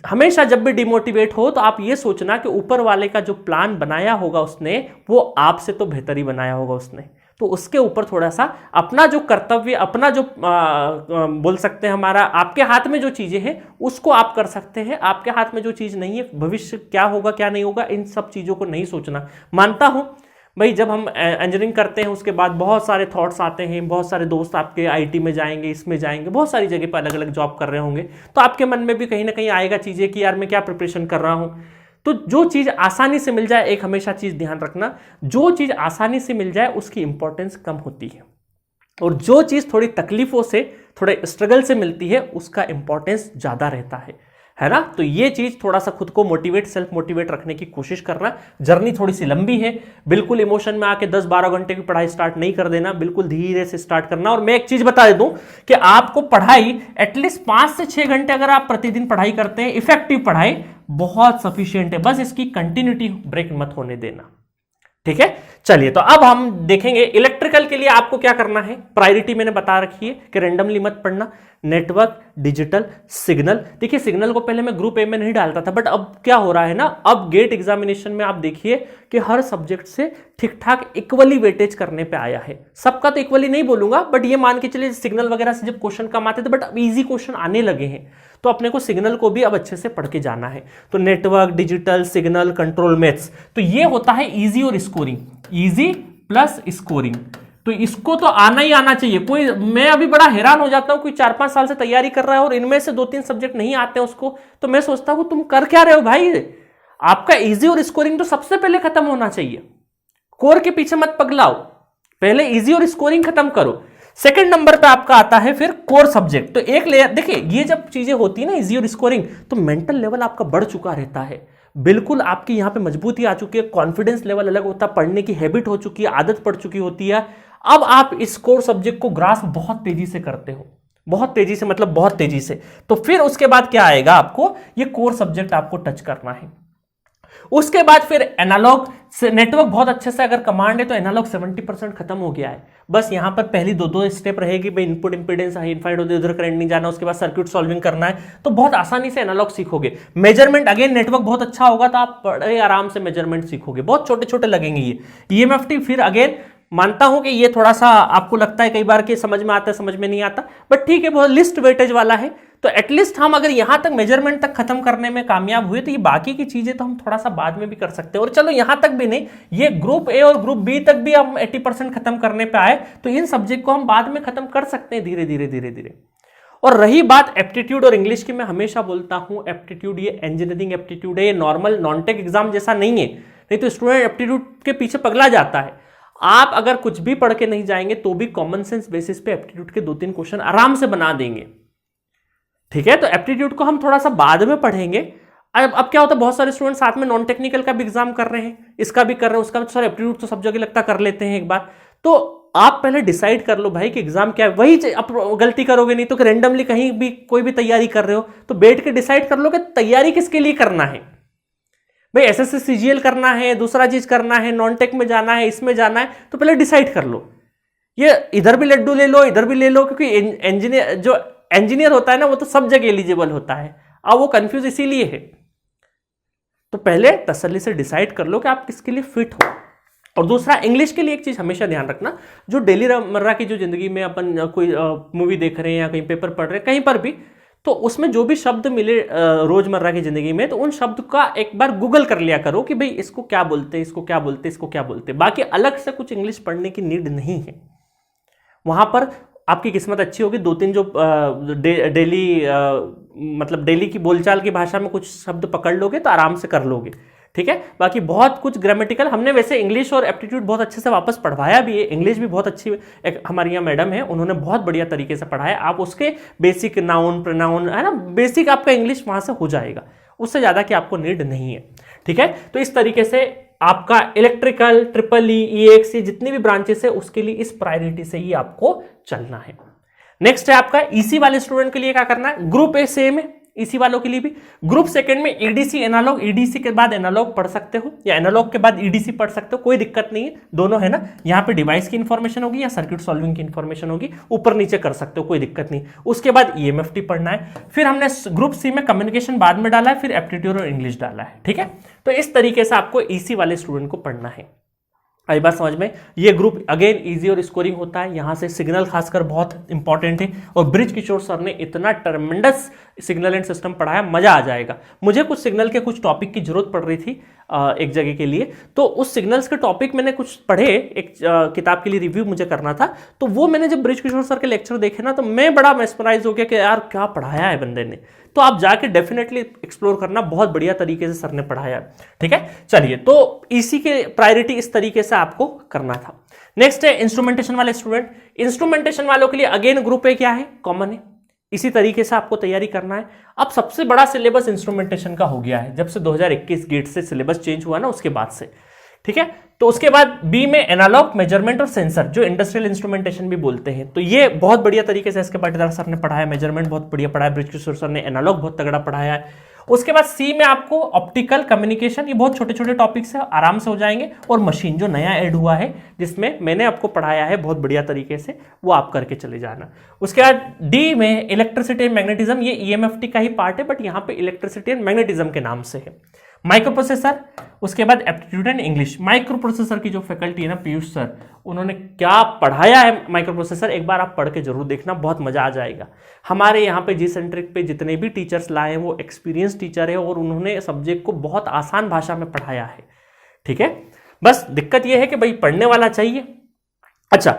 हमेशा जब भी डिमोटिवेट हो तो आप ये सोचना कि ऊपर वाले का जो प्लान बनाया होगा उसने, वो आपसे तो बेहतर ही बनाया होगा उसने। तो उसके ऊपर थोड़ा सा अपना जो कर्तव्य, अपना जो बोल सकते हैं हमारा, आपके हाथ में जो चीजें हैं उसको आप कर सकते हैं। आपके हाथ में जो चीज नहीं है, भविष्य क्या होगा क्या नहीं होगा, इन सब चीजों को नहीं सोचना। मानता हूं भाई, जब हम इंजीनियरिंग करते हैं उसके बाद बहुत सारे थॉट्स आते हैं, बहुत सारे दोस्त आपके आईटी में जाएंगे, इसमें जाएंगे, बहुत सारी जगह पर अलग अलग जॉब कर रहे होंगे, तो आपके मन में भी कहीं ना कहीं आएगा चीजें कि यार मैं क्या प्रिपरेशन कर रहा हूं। तो जो चीज आसानी से मिल जाए, एक हमेशा चीज ध्यान रखना, जो चीज आसानी से मिल जाए उसकी इंपॉर्टेंस कम होती है, और जो चीज थोड़ी तकलीफों से, थोड़े स्ट्रगल से मिलती है उसका इंपॉर्टेंस ज्यादा रहता है ना। तो ये चीज थोड़ा सा खुद को मोटिवेट, सेल्फ मोटिवेट रखने की कोशिश करना। जर्नी थोड़ी सी लंबी है, बिल्कुल इमोशन में आके 10-12 घंटे की पढ़ाई स्टार्ट नहीं कर देना, बिल्कुल धीरे से स्टार्ट करना। और मैं एक चीज बता दूं कि आपको पढ़ाई एटलीस्ट 5 से 6 घंटे अगर आप प्रतिदिन पढ़ाई करते हैं, इफेक्टिव पढ़ाई, बहुत सफिशियंट है। बस इसकी कंटिन्यूटी ब्रेक मत होने देना, ठीक है। चलिए, तो अब हम देखेंगे इलेक्ट्रिकल के लिए आपको क्या करना है। प्रायोरिटी मैंने बता रखी है कि रैंडमली मत पढ़ना, नेटवर्क, डिजिटल, सिग्नल। देखिए सिग्नल को पहले मैं ग्रुप ए में नहीं डालता था, बट अब क्या हो रहा है ना, अब गेट एग्जामिनेशन में आप देखिए कि हर सब्जेक्ट से ठीक ठाक इक्वली वेटेज करने पे आया है। सबका तो इक्वली नहीं बोलूंगा, बट ये मान के चलिए सिग्नल वगैरह से जब क्वेश्चन कम आते थे, बट अब इजी क्वेश्चन आने लगे हैं, तो अपने को सिग्नल को भी अब अच्छे से पढ़ के जाना है। तो network, digital, signal, control, maths, तो ये होता है इजी और स्कोरिंग, इजी प्लस स्कोरिंग। तो इसको तो आना ही आना चाहिए। कोई, मैं अभी बड़ा हैरान हो जाता हूं, कोई 4-5 साल से तैयारी कर रहा है और इनमें से 2-3 सब्जेक्ट नहीं आते हैं उसको, तो मैं सोचता हूं तुम कर क्या रहे हो भाई। आपका इजी और स्कोरिंग तो सबसे पहले खत्म होना चाहिए। कोर के पीछे मत पगलाओ, पहले इजी और स्कोरिंग खत्म करो। सेकंड नंबर पे आपका आता है फिर कोर सब्जेक्ट। तो एक लेयर, देखिए ये जब चीजें होती है ना इजी और स्कोरिंग, तो मेंटल लेवल आपका बढ़ चुका रहता है, बिल्कुल आपकी यहां पे मजबूती आ चुकी है, कॉन्फिडेंस लेवल अलग होता है, पढ़ने की हैबिट हो चुकी है, आदत पड़ चुकी होती है। अब आप इस कोर सब्जेक्ट को ग्रास्प बहुत तेजी से करते हो, बहुत तेजी से, मतलब बहुत तेजी से। तो फिर उसके बाद क्या आएगा, आपको ये कोर सब्जेक्ट आपको टच करना है। उसके बाद फिर एनालॉग से नेटवर्क बहुत अच्छे से अगर कमांड है तो एनालॉग 70% खत्म हो गया है। बस यहां पर पहली दो स्टेप रहेगी भाई, इनपुट इंपीडेंस हाई इनफाइड होती है, उधर करंट नहीं जाना, उसके बाद सर्किट सॉल्विंग करना है, तो बहुत आसानी से एनालॉग सीखोगे। मेजरमेंट अगेन नेटवर्क बहुत अच्छा होगा तो आप बड़े आराम से मेजरमेंट सीखोगे, बहुत छोटे छोटे लगेंगे ये। ईएमएफटी फिर अगेन मानता हूं कि ये थोड़ा सा आपको लगता है कई बार कि समझ में आता है, समझ में नहीं आता, बट ठीक है, बहुत लिस्ट वेटेज वाला है। तो एटलीस्ट हम अगर यहां तक मेजरमेंट तक खत्म करने में कामयाब हुए तो ये बाकी की चीजें तो हम थोड़ा सा बाद में भी कर सकते हैं। और चलो यहां तक भी नहीं, ये ग्रुप ए और ग्रुप बी तक भी हम 80% खत्म करने पे आए, तो इन सब्जेक्ट को हम बाद में खत्म कर सकते हैं धीरे धीरे धीरे धीरे। और रही बात एप्टीट्यूड और इंग्लिश की, मैं हमेशा बोलता हूं एप्टीट्यूड ये इंजीनियरिंग एप्टीट्यूड है, ये नॉर्मल नॉन टेक एग्जाम जैसा नहीं है। नहीं तो स्टूडेंट एप्टीट्यूड के पीछे पगला जाता है। आप अगर कुछ भी पढ़ के नहीं जाएंगे तो भी कॉमन सेंस बेसिस पे एप्टीट्यूड के 2-3 क्वेश्चन आराम से बना देंगे, ठीक है। तो एप्टीट्यूड को हम थोड़ा सा बाद में पढ़ेंगे। अब क्या होता है, बहुत सारे स्टूडेंट साथ में नॉन टेक्निकल का भी एग्जाम कर रहे हैं, इसका भी कर रहे हैं, उसका भी, सर एप्टीट्यूड तो सब जगह लगता कर लेते हैं एक बार। तो आप पहले डिसाइड कर लो भाई कि एग्जाम क्या है, वही आप गलती करोगे नहीं तो कि रैंडमली कहीं भी कोई भी तैयारी कर रहे हो तो बैठ के डिसाइड कर लो कि तैयारी किसके लिए करना है। भाई एसएससी सीजीएल करना है, दूसरा चीज करना है, नॉन टेक में जाना है, इसमें जाना है, तो पहले डिसाइड कर लो। ये इधर भी लड्डू ले लो, इधर भी ले लो, क्योंकि इंजीनियर होता है ना, वो तो सब जगह एलिजिबल होता है। अब वो कंफ्यूज इसीलिए है। तो पहले तसल्ली से डिसाइड कर लो कि आप किसके लिए फिट हो। और दूसरा, इंग्लिश के लिए एक चीज हमेशा ध्यान रखना, जो डेली मर्रा की जो जिंदगी में अपन कोई मूवी देख रहे हैं या कहीं पेपर पढ़ रहे हैं, कहीं पर भी, तो उसमें जो भी शब्द मिले रोजमर्रा की जिंदगी में, तो उन शब्द का एक बार गूगल कर लिया करो कि भाई इसको क्या बोलते हैं, इसको क्या बोलते हैं, इसको क्या बोलते हैं। बाकी अलग से कुछ इंग्लिश पढ़ने की नीड नहीं है। वहां पर आपकी किस्मत अच्छी होगी, 2-3 जो डेली मतलब डेली की बोलचाल की भाषा में कुछ शब्द पकड़ लोगे तो आराम से कर लोगे, ठीक है। बाकी बहुत कुछ ग्रामेटिकल हमने वैसे इंग्लिश और एप्टीट्यूड बहुत अच्छे से वापस पढ़वाया भी है। इंग्लिश भी बहुत अच्छी, एक हमारी यहाँ मैडम है, उन्होंने बहुत बढ़िया तरीके से पढ़ाया। आप उसके बेसिक नाउन प्रोनाउन है ना, बेसिक आपका इंग्लिश वहां से हो जाएगा, उससे ज्यादा की आपको नीड नहीं है, ठीक है। तो इस तरीके से आपका इलेक्ट्रिकल, ट्रिपल ई, ईएक्सी जितनी भी ब्रांचेस है उसके लिए इस प्रायोरिटी से ही आपको चलना है। नेक्स्ट है आपका ईसी वाले स्टूडेंट के लिए क्या करना है। ग्रुप ए सेम है, ईसी वालों के लिए भी। ग्रुप सेकंड में ईडीसी एनालॉग, ईडीसी के बाद एनालॉग पढ़ सकते हो या एनालॉग के बाद ईडीसी पढ़ सकते हो, कोई दिक्कत नहीं है, दोनों है ना। यहाँ पे डिवाइस की इंफॉर्मेशन होगी या सर्किट सॉल्विंग की इंफॉर्मेशन होगी, ऊपर नीचे कर सकते हो, कोई दिक्कत नहीं। उसके बाद ईएमएफटी पढ़ना है। फिर हमने ग्रुप सी में कम्युनिकेशन बाद में डाला है, फिर एप्टीट्यूड और इंग्लिश डाला है, ठीक है। तो इस तरीके से आपको ईसी वाले स्टूडेंट को पढ़ना है। आई बात समझ में। ये ग्रुप अगेन इजी और स्कोरिंग होता है, यहाँ से सिग्नल खासकर बहुत इंपॉर्टेंट है, और ब्रिज किशोर सर ने इतना ट्रमेंडस सिग्नल एंड सिस्टम पढ़ाया, मजा आ जाएगा। मुझे कुछ सिग्नल के कुछ टॉपिक की जरूरत पड़ रही थी एक जगह के लिए, तो उस सिग्नल्स के टॉपिक मैंने कुछ पढ़े, एक किताब के लिए रिव्यू मुझे करना था, तो वो मैंने जब ब्रिज किशोर सर के लेक्चर देखे ना, तो मैं बड़ा मेस्मराइज हो गया कि यार क्या पढ़ाया है बंदे ने। तो आप जाके डेफिनेटली एक्सप्लोर करना, बहुत बढ़िया तरीके से सर ने पढ़ाया, ठीक है। चलिए, तो इसी के प्रायोरिटी इस तरीके से आपको करना था। नेक्स्ट है इंस्ट्रूमेंटेशन वाले स्टूडेंट। इंस्ट्रूमेंटेशन वालों के लिए अगेन ग्रुप ए क्या है, कॉमन है, इसी तरीके से आपको तैयारी करना है। अब सबसे बड़ा सिलेबस इंस्ट्रूमेंटेशन का हो गया है, जब से 2021 गेट से सिलेबस चेंज हुआ ना, उसके बाद से, ठीक है। तो उसके बाद बी में एनालॉग, मेजरमेंट और सेंसर, जो इंडस्ट्रियल इंस्ट्रूमेंटेशन भी बोलते हैं, तो ये बहुत बढ़िया तरीके से एसके पाटीदार सर ने पढ़ाया, मेजरमेंट बहुत बढ़िया पढ़ाया, ब्रिज किशोर सर ने एनालॉग बहुत तगड़ा पढ़ाया है। उसके बाद सी में आपको ऑप्टिकल, कम्युनिकेशन, ये बहुत छोटे छोटे टॉपिक्स है, आराम से हो जाएंगे, और मशीन जो नया ऐड हुआ है, जिसमें मैंने आपको पढ़ाया है बहुत बढ़िया तरीके से, वो आप करके चले जाना। उसके बाद डी में इलेक्ट्रिसिटी एंड मैग्नेटिज्म, ये ईएमएफटी का ही पार्ट है, बट यहाँ पे इलेक्ट्रिसिटी एंड मैग्नेटिज्म के नाम से है। माइक्रो प्रोसेसर, उसके बाद aptitude and English. Micro processor की जो फैकल्टी है ना, पीयूष सर, उन्होंने क्या पढ़ाया है माइक्रो प्रोसेसर, एक बार आप पढ़ के जरूर देखना, बहुत मजा आ जाएगा। हमारे यहाँ पे जी सेंट्रिक पे जितने भी टीचर्स लाए हैं, वो एक्सपीरियंस टीचर है, और उन्होंने सब्जेक्ट को बहुत आसान भाषा में पढ़ाया है, ठीक है। बस दिक्कत ये है कि भाई पढ़ने वाला चाहिए। अच्छा,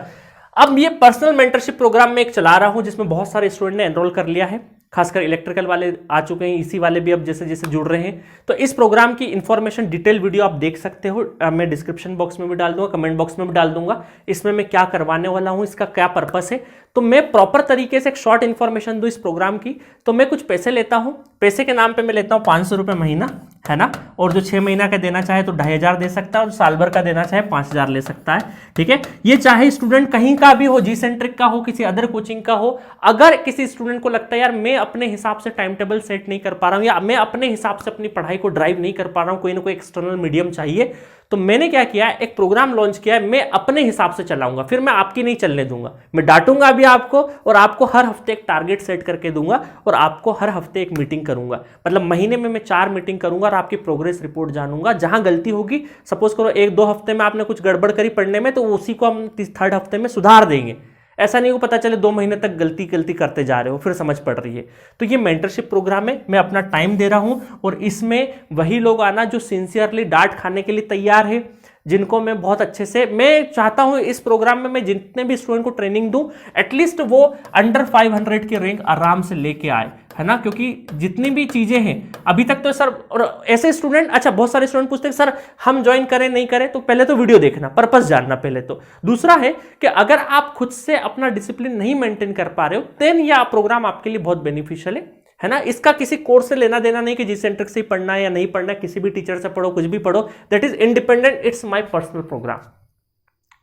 अब ये पर्सनल मेंटरशिप प्रोग्राम में एक चला रहा हूं, जिसमें बहुत सारे स्टूडेंट ने एनरोल कर लिया है, खासकर इलेक्ट्रिकल वाले आ चुके हैं, इसी वाले भी अब जैसे जैसे जुड़ रहे हैं। तो इस प्रोग्राम की इंफॉर्मेशन डिटेल वीडियो आप देख सकते हो, मैं डिस्क्रिप्शन बॉक्स में भी डाल दूंगा, कमेंट बॉक्स में भी डाल दूंगा। इसमें मैं क्या करवाने वाला हूं, इसका क्या पर्पस है, तो मैं प्रॉपर तरीके से एक शॉर्ट इन्फॉर्मेशन दूं इस प्रोग्राम की। तो मैं कुछ पैसे लेता हूं, पैसे के नाम पे मैं लेता हूं 500 रुपये महीना, है ना, और जो 6 महीना का देना चाहे तो 2500 दे सकता है, और साल भर का देना चाहे 5000 ले सकता है, ठीक है। ये चाहे स्टूडेंट कहीं का भी हो, जी सेंट्रिक का हो, किसी अदर कोचिंग का हो। अगर किसी स्टूडेंट को लगता है यार मैं अपने हिसाब से टाइम टेबल सेट नहीं कर पा रहा हूं, या मैं अपने हिसाब से अपनी पढ़ाई को ड्राइव नहीं कर पा रहा हूं, कोई ना कोई एक्सटर्नल मीडियम चाहिए, तो मैंने क्या किया है, एक प्रोग्राम लॉन्च किया है, मैं अपने हिसाब से चलाऊंगा, फिर मैं आपकी नहीं चलने दूंगा, मैं डांटूंगा भी आपको, और आपको हर हफ्ते एक टारगेट सेट करके दूंगा, और आपको हर हफ्ते एक मीटिंग करूंगा। मतलब महीने में मैं 4 मीटिंग करूंगा, और आपकी प्रोग्रेस रिपोर्ट जानूंगा। जहां गलती होगी, सपोज करो 1-2 हफ्ते में आपने कुछ गड़बड़ करी पढ़ने में, तो उसी को हम 3rd हफ्ते में सुधार देंगे। ऐसा नहीं हो पता चले 2 महीने तक गलती करते जा रहे हो, फिर समझ पड़ रही है। तो ये मेंटरशिप प्रोग्राम है, मैं अपना टाइम दे रहा हूं, और इसमें वही लोग आना जो सिंसियरली डांट खाने के लिए तैयार है, जिनको मैं बहुत अच्छे से, मैं चाहता हूं इस प्रोग्राम में मैं जितने भी स्टूडेंट को ट्रेनिंग दूं, एटलीस्ट वो अंडर 500 की रैंक आराम से लेके आए, है ना। क्योंकि जितनी भी चीजें हैं अभी तक तो सर, और ऐसे स्टूडेंट, अच्छा बहुत सारे स्टूडेंट पूछते हैं सर हम ज्वाइन करें नहीं करें, तो पहले तो वीडियो देखना, पर्पस जानना पहले तो। दूसरा है कि अगर आप खुद से अपना डिसिप्लिन नहीं मेंटेन कर पा रहे हो, देन यह प्रोग्राम आपके लिए बहुत बेनिफिशियल है ना। इसका किसी कोर्स से लेना देना नहीं कि जी सेंट्रिक से ही पढ़ना है या नहीं पढ़ना है, किसी भी टीचर से पढ़ो, कुछ भी पढ़ो, that is independent, it's my personal programme,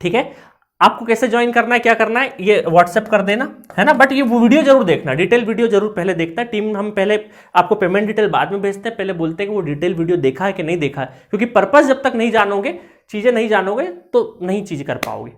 ठीक है। आपको कैसे ज्वाइन करना है, क्या करना है, ये व्हाट्सएप कर देना, है ना। बट ये वीडियो जरूर देखना, डिटेल वीडियो जरूर पहले देखना है। टीम हम पहले आपको पेमेंट डिटेल बाद में भेजते हैं, पहले बोलते हैं कि वो डिटेल वीडियो देखा है कि नहीं देखा है, क्योंकि पर्पस जब तक नहीं जानोगे, चीजें नहीं जानोगे, तो नहीं चीज कर पाओगे।